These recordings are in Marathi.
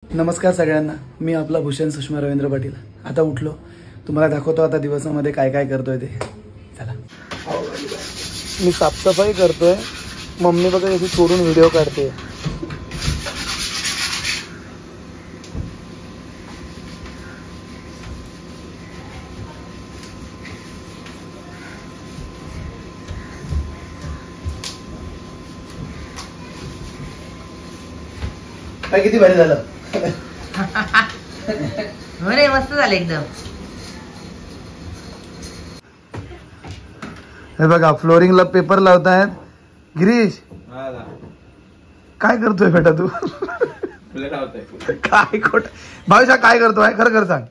नमस्कार सगळ्यांना, मी आपला भूषण सुषमा रवींद्र पाटील. आता उठलो, तुम्हाला दाखवतो आता दिवसामध्ये काय काय करतोय ते. चला. मी साफसफाई करतोय, मम्मी बघा याची सोडून व्हिडिओ काढते. काय किती भारी झालं. अरे मस्त झालं एकदम. हे बघा फ्लोरिंगला पेपर लावतायत. गिरीश काय करतोय बेटा तू? काय खोट भाऊशा काय करतोय? खरं खरं सांग.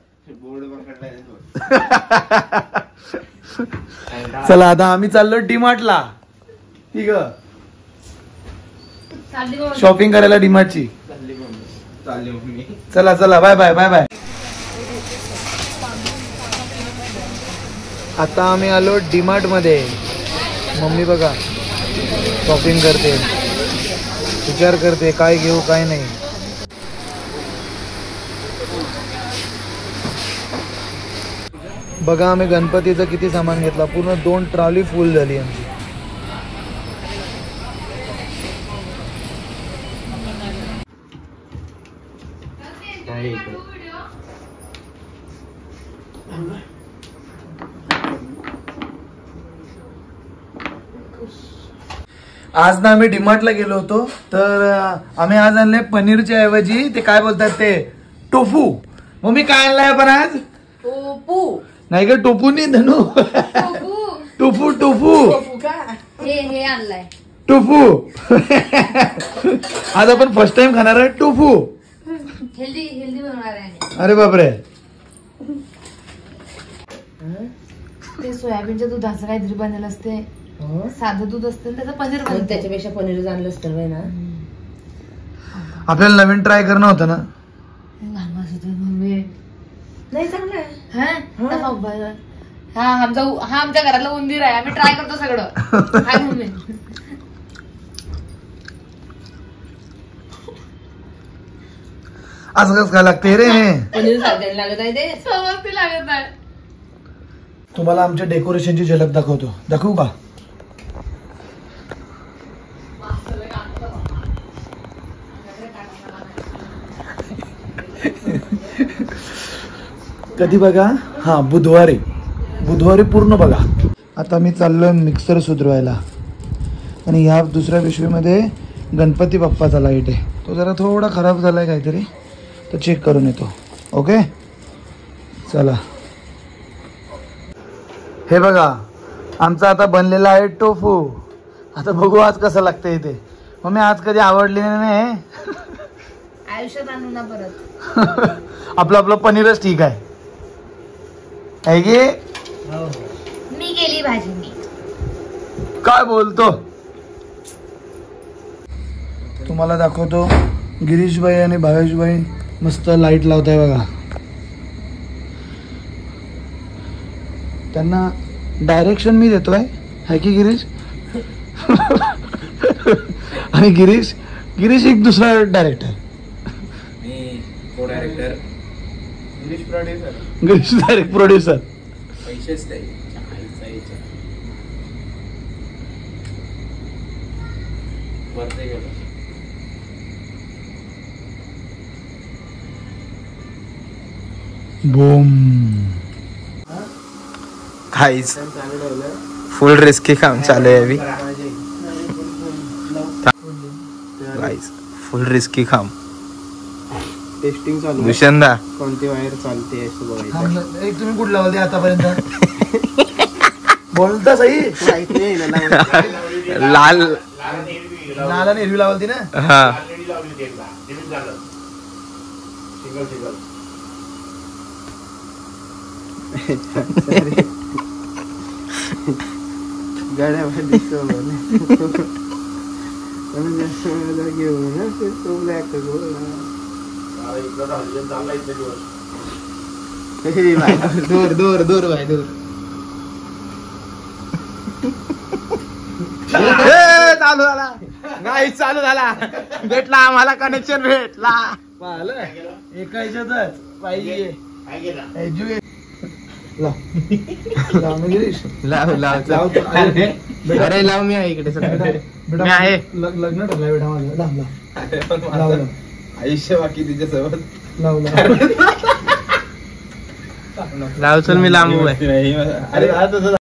चला आता आम्ही चाललो डीमार्टला. ठीक शॉपिंग करायला डीमार्टची. चला चला बाय बाय बाय बाय. आता आम्ही आलो डीमार्ट मध्ये. मम्मी बघा शॉपिंग करते, विचार करते काय घेऊ काय नाही. बघा आम्ही गणपतीचं किती सामान घेतला, पूर्ण 2 ट्रॉली फुल झाली आमची. आज ना आम्ही डीमार्टला गेलो होतो, तर आम्ही आज आणले पनीरच्या ऐवजी ते काय बोलतात ते टोफू. मम्मी काय आणलाय आपण आज? टोफू नाही का टोफू नाही धनू. टोफू टोफू हे आणलाय टोफू. आज आपण फर्स्ट टाइम खाणार आहे टोफू. हेल्दी हेल्दी बनवणार आहे. अरे बापरे. ते सोयाबीनच्या दुधाचं काहीतरी बनलेलं असते. साधं दूध असतं त्याचं पनीर बनतं. त्याच्यापेक्षा पनीर आणलं असतं ना. आपल्याला नवीन ट्राय करणं होतं ना. नाही चांगलं हा आमच्या घरातला उंदीर आहे. आम्ही ट्राय करतो सगळं. असं कसं काय लागते रे? पनीर सारखं लागत आहे ते. समजते लागत आहे. तुम्हाला आमच्या डेकोरेशनची झलक दाखवतो. दाखवू का? कधी बघा? हा बुधवारी पूर्ण बघा. आता मी चाललोय मिक्सर सुधरवायला, आणि ह्या दुसऱ्या पिशवीमध्ये गणपती बाप्पाचा लाईट आहे. तो जरा थोडा खराब झालाय काहीतरी, तो चेक करून येतो. ओके चला. हे बघा आमचा आता बनलेला आहे टोफू. आता बघू आज कसं लागतंय ते. मम्मी आज कधी आवडली नाही. आयुष्यात आणू ना परत. आपलं पनीरच ठीक आहे. मी केली भाजी. मी काय बोलतो. तुम्हाला दाखवतो गिरीशभाई आणि भावेशभाई मस्त लाईट लावताय बघा. त्यांना डायरेक्शन मी देतोय है की गिरीश. आणि गिरीश एक दुसरा director. Girish direct producer. Boom. Guys फुल रिस्की काम चालू आहे अभी. गाइस फुल रिस्की काम. टेस्टिंग चालू. भूषणदा कोणती वायर चालते असं बघायचं. एक तुम्ही कुठं लावले आतापर्यंत? बोलता सही. लाल लाल आणि हिरवी लावली ना. हा गाड्या दूर दूर दूर भाई दूर. चालू झाला गाईस, चालू झाला. भेटला आम्हाला कनेक्शन भेटला. पाहिलं एका ह्याच्यातच पाहिजे लाव लाव ना गिरीश. लाव लाव लाव लाव तू. बेटा, अरे लाव मी आहे इकडे सगळं. बेटा, मी आहे. लग्न ठरलंय बेटा माझं. लाव लाव लाव लाव आयुष्य बाकी तिच्यासोबत. लाव लाव लाव चल मी लांबू आहे. अरे हा तुझं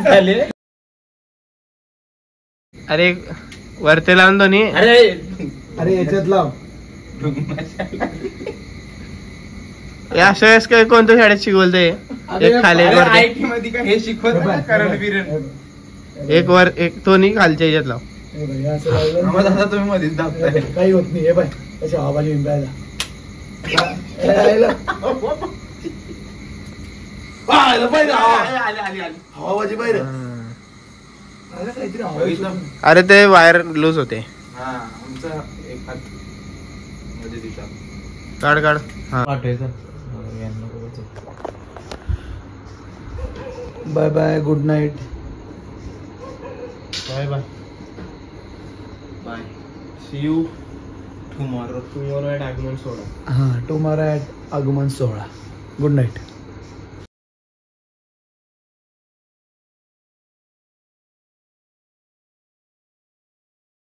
झाले. अरे वरते लावून दोन्ही. अरे अरे याच्यात लाव. या अशा वेळेस काय कोणत्या शाळेत शिकवलते? एक खाली एक वरती. IT मध्ये का हे शिकवत हे नाही बघ, करण हे बिरण. एक वर एक दोन्ही खालच्या ह्याच्यात लाव. हे बघ, हे असं लावलं ना. मग आता तुम्ही मध्येच दाबताय. काही होत नाही. हे बाय अशी हवाबाजी विंबायला हवाबाजी पाहिजे काहीतरी हवा. अरे ते वायर लूज होते. हा आमचा एक हात मध्ये दिसा. काढ काढ. हा bye bye good night. Bye bye. Bye see you tomorrow. Tomorrow at Aagman सोडा. हां tomorrow at Aagman 16. Good night.